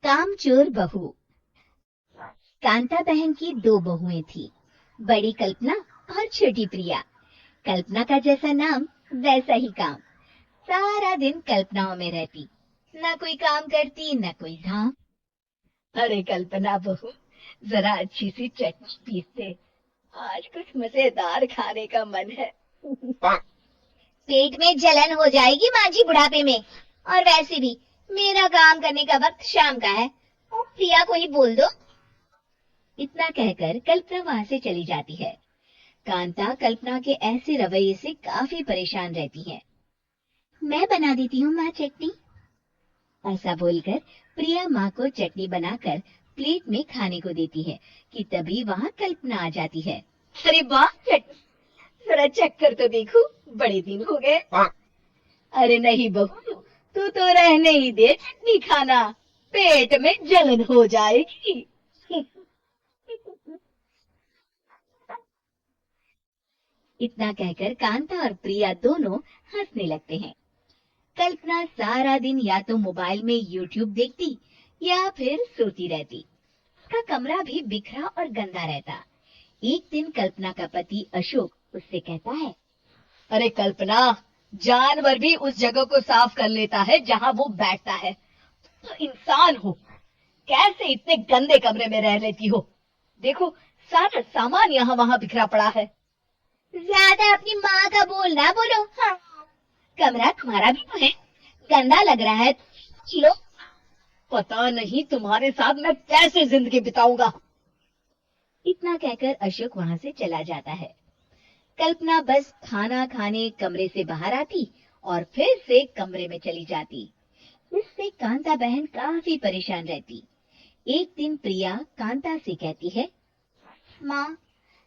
कामचोर बहू। कांता बहन की दो बहुएं थी, बड़ी कल्पना और छोटी प्रिया। कल्पना का जैसा नाम वैसा ही काम। सारा दिन कल्पनाओं में रहती, न कोई काम करती न कोई धाम। अरे कल्पना बहू, जरा अच्छी सी चटनी पीस दे, आज कुछ मजेदार खाने का मन है। पेट में जलन हो जाएगी माँ जी बुढ़ापे में, और वैसे भी मेरा काम करने का वक्त शाम का है, प्रिया को ही बोल दो। इतना कहकर कल्पना वहां से चली जाती है। कांता कल्पना के ऐसे रवैये से काफी परेशान रहती है। मैं बना देती हूँ माँ चटनी, ऐसा बोलकर प्रिया माँ को चटनी बनाकर प्लेट में खाने को देती है कि तभी वहाँ कल्पना आ जाती है। अरे वाह चटनी, जरा चख कर तो देखो, बड़े दिन हो गए। अरे नहीं बहू, तू तो रहने ही दे चटनी खाना, पेट में जलन हो जाएगी। इतना कहकर कांता और प्रिया दोनों हंसने लगते हैं। कल्पना सारा दिन या तो मोबाइल में यूट्यूब देखती या फिर सोती रहती। उसका कमरा भी बिखरा और गंदा रहता। एक दिन कल्पना का पति अशोक उससे कहता है, अरे कल्पना, जानवर भी उस जगह को साफ कर लेता है जहाँ वो बैठता है, तो इंसान हो, कैसे इतने गंदे कमरे में रह लेती हो? देखो सारा सामान यहाँ वहाँ बिखरा पड़ा है। ज्यादा अपनी माँ का बोल ना बोलो। हाँ, कमरा तुम्हारा भी तो है, गंदा लग रहा है, लो। पता नहीं तुम्हारे साथ मैं कैसे जिंदगी बिताऊंगा। इतना कहकर अशोक वहां से चला जाता है। कल्पना बस खाना खाने कमरे से बाहर आती और फिर से कमरे में चली जाती। इससे कांता बहन काफी परेशान रहती। एक दिन प्रिया कांता से कहती है, माँ,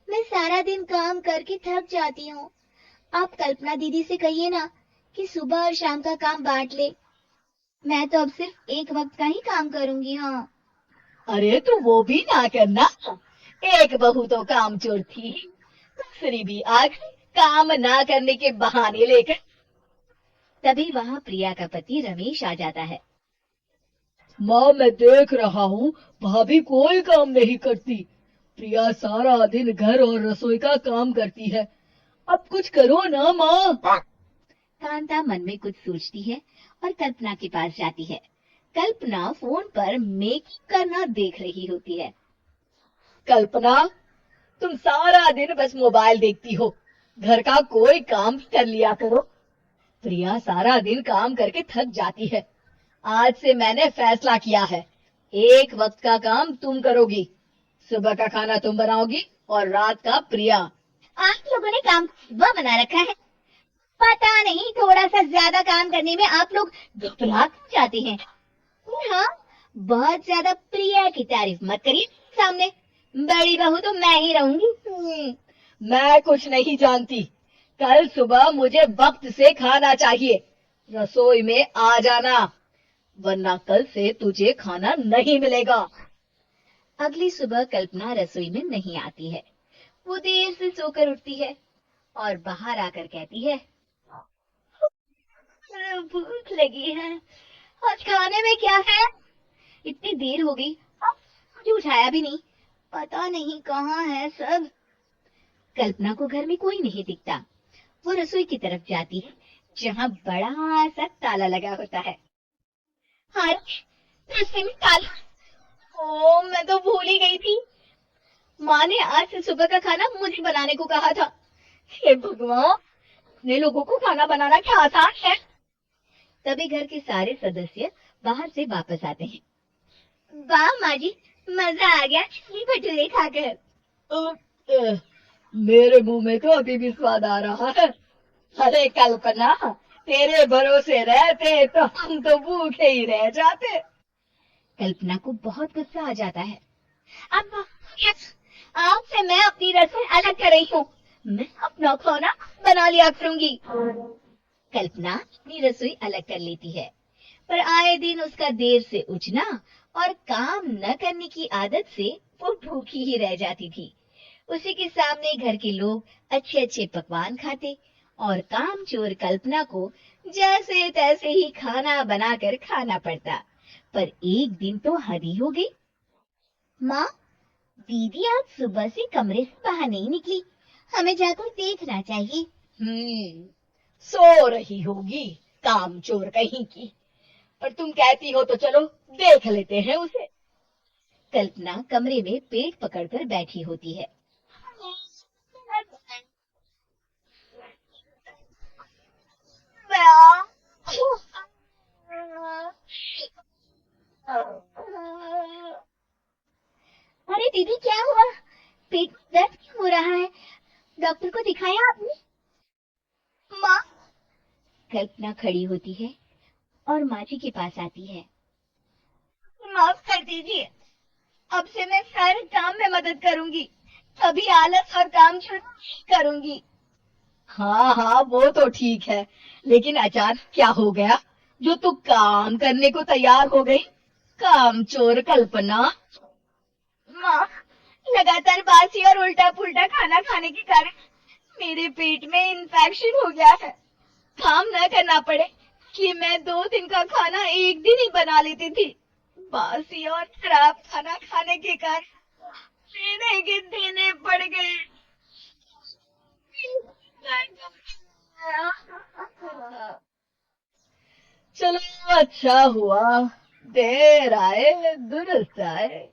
मैं सारा दिन काम करके थक जाती हूँ। आप कल्पना दीदी से कहिए ना कि सुबह और शाम का काम बांट ले। मैं तो अब सिर्फ एक वक्त का ही काम करूंगी। हाँ। अरे तो वो भी ना करना, एक बहू तो कामचोर थी, दूसरी भी आ गई काम ना करने के बहाने लेकर। तभी वहाँ प्रिया का पति रमेश आ जाता है। माँ, मैं देख रहा हूँ भाभी कोई काम नहीं करती, प्रिया सारा दिन घर और रसोई का काम करती है, अब कुछ करो ना माँ। कांता मन में कुछ सोचती है और कल्पना के पास जाती है। कल्पना फोन पर मेकअप करना देख रही होती है। कल्पना, तुम सारा दिन बस मोबाइल देखती हो, घर का कोई काम कर लिया करो। प्रिया सारा दिन काम करके थक जाती है, आज से मैंने फैसला किया है, एक वक्त का काम तुम करोगी, सुबह का खाना तुम बनाओगी और रात का प्रिया। आप लोगों ने काम सुबह बना रखा है, पता नहीं थोड़ा सा ज्यादा काम करने में आप लोग घबरा क्यों जाते हैं। हाँ, बहुत ज्यादा प्रिया की तारीफ मत करिए सामने, बड़ी बहू तो मैं ही रहूंगी। मैं कुछ नहीं जानती, कल सुबह मुझे वक्त से खाना चाहिए, रसोई में आ जाना, वरना कल से तुझे खाना नहीं मिलेगा। अगली सुबह कल्पना रसोई में नहीं आती है। वो देर से सोकर उठती है और बाहर आकर कहती है, भूख लगी है, आज खाने में क्या है? इतनी देर हो गई, मुझे उठाया भी नहीं, पता नहीं कहाँ है सब। कल्पना को घर में कोई नहीं दिखता। वो रसोई की तरफ जाती है जहाँ बड़ा सा ताला लगा होता है। हाँ, रसोई में ताला। ओ, मैं तो भूल ही गई थी, माँ ने आज से सुबह का खाना मुझे बनाने को कहा था। हे भगवान, इतने लोगों को खाना बनाना क्या आसान है। तभी घर के सारे सदस्य बाहर से वापस आते हैं। वाह माँ जी, मजा आ गया चिल्ली भटूरे खाकर। मेरे मुंह में तो अभी भी स्वाद आ रहा है। अरे कल्पना, तेरे भरोसे रहते तो हम तो भूखे ही रह जाते। कल्पना को बहुत गुस्सा आ जाता है। अब आज से मैं अपनी रसोई अलग कर रही हूँ, मैं अपना खाना बना लिया करूंगी। कल्पना अपनी रसोई अलग कर लेती है, पर आए दिन उसका देर से उठना और काम न करने की आदत से वो भूखी ही रह जाती थी। उसी के सामने घर के लोग अच्छे अच्छे पकवान खाते और कामचोर कल्पना को जैसे तैसे ही खाना बनाकर खाना पड़ता। पर एक दिन तो हद ही हो गई। माँ, दीदी आज सुबह से कमरे से बाहर नहीं निकली, हमें जाकर देखना चाहिए। सो रही होगी, कामचोर कहीं की। पर तुम कहती हो तो चलो देख लेते हैं उसे। कल्पना कमरे में पेट पकड़कर बैठी होती है। अरे दीदी, क्या हुआ? पेट में दर्द क्यों हो रहा है? डॉक्टर को दिखाया आपने? माँ, कल्पना खड़ी होती है और माँ जी के पास आती है। माफ कर दीजिए, अब से मैं सारे काम में मदद करूंगी, कभी आलस और काम छोड़ करूंगी। हाँ हाँ, वो तो ठीक है, लेकिन अचानक क्या हो गया जो तू काम करने को तैयार हो गई? कामचोर कल्पना। माँ, लगातार बासी और उल्टा पुल्टा खाना खाने के कारण मेरे पेट में इन्फेक्शन हो गया है। काम न करना पड़े कि मैं 2 दिन का खाना एक दिन ही बना लेती थी। बासी और खराब खाना खाने के कारण सीने के देने पड़ गए। चलो अच्छा हुआ, देर आए दुरुस्त आए।